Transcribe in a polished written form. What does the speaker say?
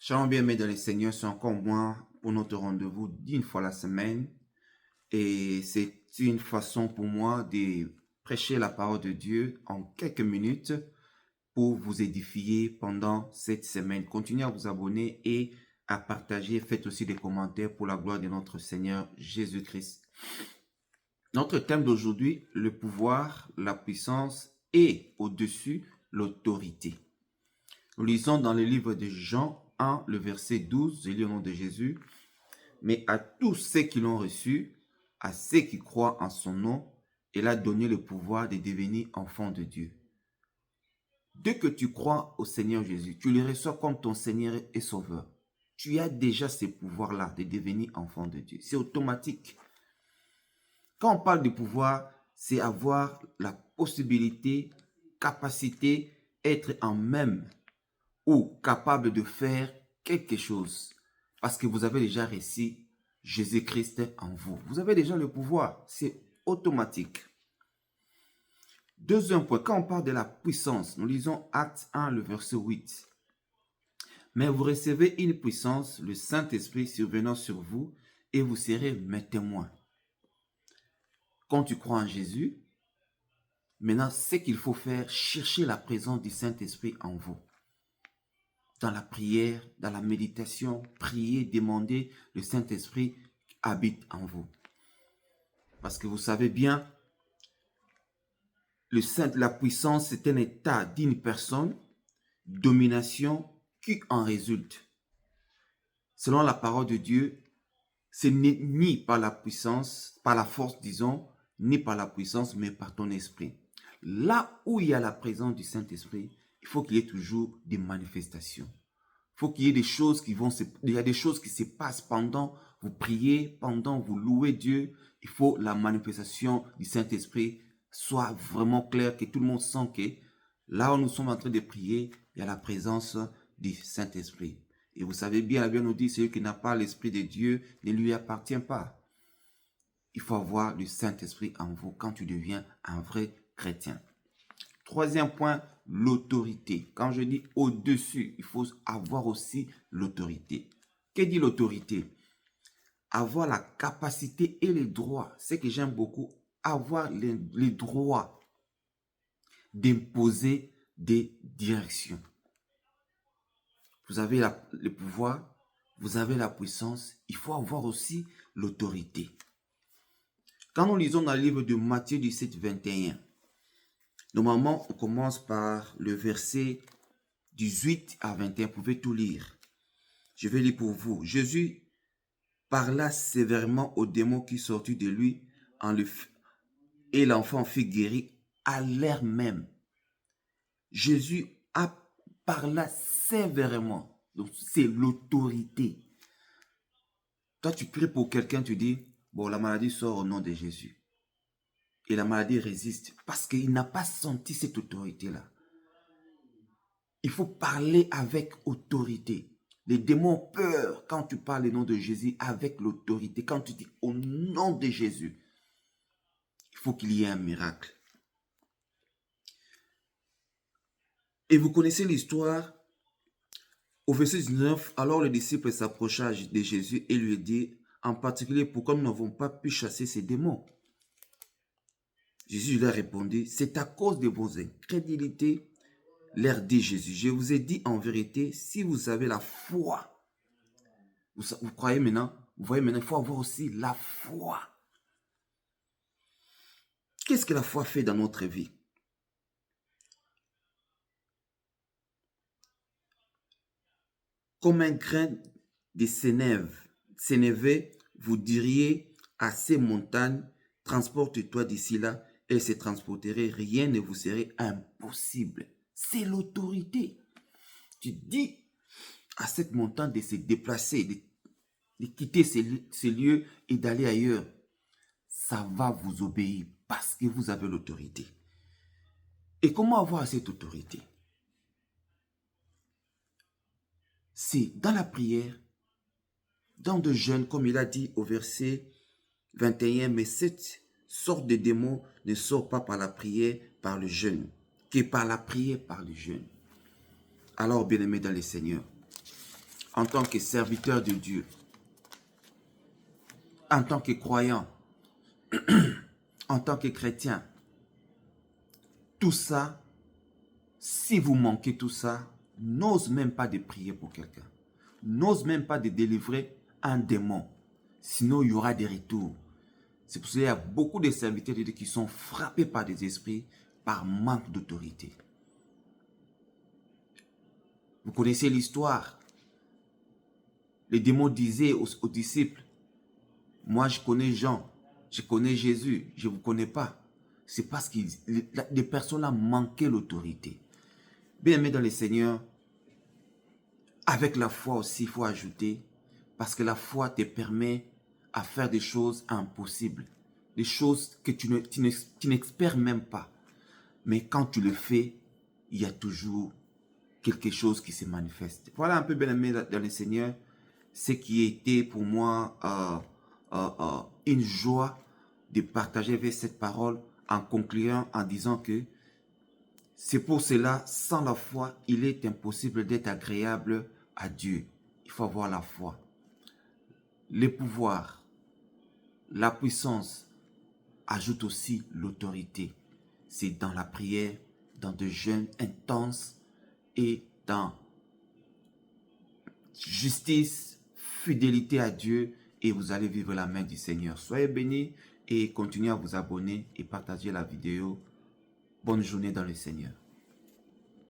Shalom, bien-aimés dans les Seigneurs, c'est encore moi pour notre rendez-vous d'une fois la semaine. Et c'est une façon pour moi de prêcher la parole de Dieu en quelques minutes pour vous édifier pendant cette semaine. Continuez à vous abonner et à partager. Faites aussi des commentaires pour la gloire de notre Seigneur Jésus-Christ. Notre thème d'aujourd'hui, le pouvoir, la puissance et au-dessus, l'autorité. Nous lisons dans le livre de Jean 1, le verset 12, je lis au nom de Jésus. Mais à tous ceux qui l'ont reçu, à ceux qui croient en son nom, il a donné le pouvoir de devenir enfants de Dieu. Dès que tu crois au Seigneur Jésus, tu le reçois comme ton Seigneur et Sauveur. Tu as déjà ce pouvoir-là de devenir enfant de Dieu. C'est automatique. Quand on parle de pouvoir, c'est avoir la possibilité, capacité, être en même ou capable de faire quelque chose. Parce que vous avez déjà reçu Jésus-Christ en vous. Vous avez déjà le pouvoir. C'est automatique. Deuxième point, quand on parle de la puissance, nous lisons Acte 1, le verset 8. Mais vous recevez une puissance, le Saint-Esprit survenant sur vous, et vous serez mes témoins. Quand tu crois en Jésus, maintenant, ce qu'il faut faire, chercher la présence du Saint-Esprit en vous. Dans la prière, dans la méditation, prier, demander, le Saint-Esprit habite en vous. Parce que vous savez bien, la puissance, c'est un état d'une personne, domination qui en résulte. Selon la parole de Dieu, ce n'est ni par la puissance, par la force, disons, ni par la puissance, mais par ton esprit. Là où il y a la présence du Saint-Esprit, il faut qu'il y ait toujours des manifestations. Il faut qu'il y ait des choses il y a des choses qui se passent pendant vous priez, pendant vous louez Dieu. Il faut la manifestation du Saint-Esprit soit vraiment claire, que tout le monde sent que là où nous sommes en train de prier, il y a la présence du Saint-Esprit. Et vous savez bien, la Bible nous dit, celui qui n'a pas l'Esprit de Dieu ne lui appartient pas. Il faut avoir le Saint-Esprit en vous quand tu deviens un vrai chrétien. Troisième point, l'autorité. Quand je dis au-dessus, il faut avoir aussi l'autorité. Que dit l'autorité? Avoir la capacité et les droits. C'est que j'aime beaucoup. Avoir les droits d'imposer des directions. Vous avez le pouvoir, vous avez la puissance. Il faut avoir aussi l'autorité. Quand nous lisons dans le livre de Matthieu 17, 21, normalement, on commence par le verset 18 à 21. Vous pouvez tout lire. Je vais lire pour vous. Jésus parla sévèrement au démon qui sortit de lui et l'enfant fut guéri à l'air même. Jésus a parlé sévèrement. Donc, c'est l'autorité. Toi, tu pries pour quelqu'un, tu dis, bon, la maladie sort au nom de Jésus. Et la maladie résiste parce qu'il n'a pas senti cette autorité-là. Il faut parler avec autorité. Les démons ont peur quand tu parles au nom de Jésus avec l'autorité. Quand tu dis au nom de Jésus, il faut qu'il y ait un miracle. Et vous connaissez l'histoire. Au verset 19, alors le disciple s'approcha de Jésus et lui dit, en particulier, pourquoi nous n'avons pas pu chasser ces démons? Jésus leur répondit, c'est à cause de vos incrédulités. Leur dit Jésus, je vous ai dit en vérité, si vous avez la foi, vous croyez maintenant, vous voyez maintenant, il faut avoir aussi la foi. Qu'est-ce que la foi fait dans notre vie? Comme un grain de sénévé, vous diriez à ces montagnes, transporte-toi d'ici là, elles se transporteraient, rien ne vous serait impossible. C'est l'autorité. Tu dis à cette montagne de se déplacer, de quitter ces lieux et d'aller ailleurs. Ça va vous obéir parce que vous avez l'autorité. Et comment avoir cette autorité? C'est dans la prière, dans le jeûne, comme il a dit au verset 21, mais cette sorte de démon ne sort pas par la prière, par le jeûne, que par la prière, par le jeûne. Alors, bien-aimés dans le Seigneur, en tant que serviteur de Dieu, en tant que croyant, en tant que chrétien, tout ça, si vous manquez tout ça, n'ose même pas de prier pour quelqu'un. N'ose même pas de délivrer un démon. Sinon, il y aura des retours. C'est pour ça qu'il y a beaucoup de serviteurs de Dieu qui sont frappés par des esprits par manque d'autorité. Vous connaissez l'histoire. Les démons disaient aux disciples, moi je connais Jean, je connais Jésus, je ne vous connais pas. C'est parce que les personnes ont manqué l'autorité. Bien aimé dans le Seigneur, avec la foi aussi, il faut ajouter, parce que la foi te permet à faire des choses impossibles, des choses que tu n'espères même pas. Mais quand tu le fais, il y a toujours quelque chose qui se manifeste. Voilà un peu, bien aimé dans le Seigneur, ce qui était pour moi une joie de partager avec cette parole en concluant en disant que c'est pour cela, sans la foi, il est impossible d'être agréable à Dieu. Il faut avoir la foi. Le pouvoir, la puissance ajoute aussi l'autorité. C'est dans la prière, dans des jeûnes intenses et dans justice, fidélité à Dieu, et vous allez vivre la main du Seigneur. Soyez bénis et continuez à vous abonner et partager la vidéo. Bonne journée dans le Seigneur.